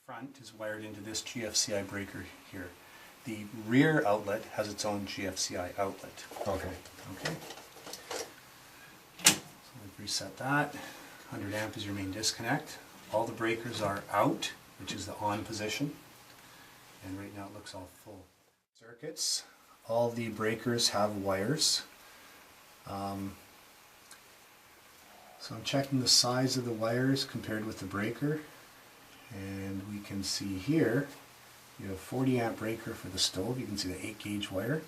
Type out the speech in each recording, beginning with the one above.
front is wired into this GFCI breaker here. The rear outlet has its own GFCI outlet. Okay. Okay. So we've reset that. 100 amp is your main disconnect. All the breakers are out, which is the on position. And right now it looks all full. Circuits. All the breakers have wires. So I'm checking the size of the wires compared with the breaker. And we can see here, you have a 40 amp breaker for the stove. You can see the 8 gauge wire.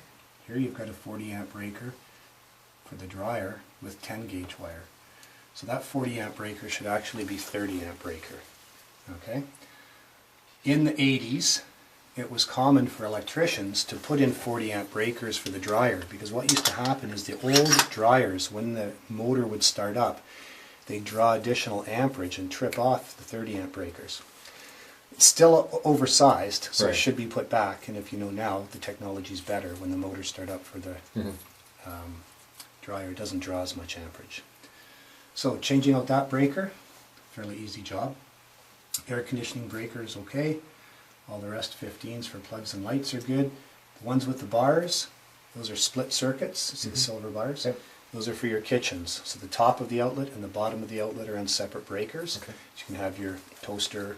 Here you've got a 40 amp breaker for the dryer with 10 gauge wire. So that 40 amp breaker should actually be 30 amp breaker. Okay. In the 80s, it was common for electricians to put in 40 amp breakers for the dryer, because what used to happen is the old dryers, when the motor would start up, they draw additional amperage and trip off the 30 amp breakers. It's still oversized, so right. It should be put back, and if you know now, the technology's better. When the motors start up for the dryer, it doesn't draw as much amperage. So changing out that breaker, fairly easy job. Air conditioning breaker is okay. All the rest 15s for plugs and lights are good. The ones with the bars, those are split circuits. See the silver bars? Yep. Those are for your kitchens. So the top of the outlet and the bottom of the outlet are on separate breakers. Okay. So you can have your toaster,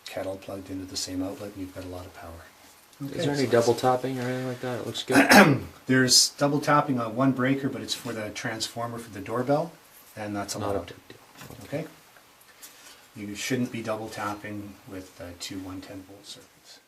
kettle plugged into the same outlet, and you've got a lot of power. Okay, is there any double tapping or anything like that? It looks good. There's double tapping on one breaker, but it's for the transformer for the doorbell, and that's Not a allowed. big deal. Okay? You shouldn't be double tapping with two 110 volt circuits.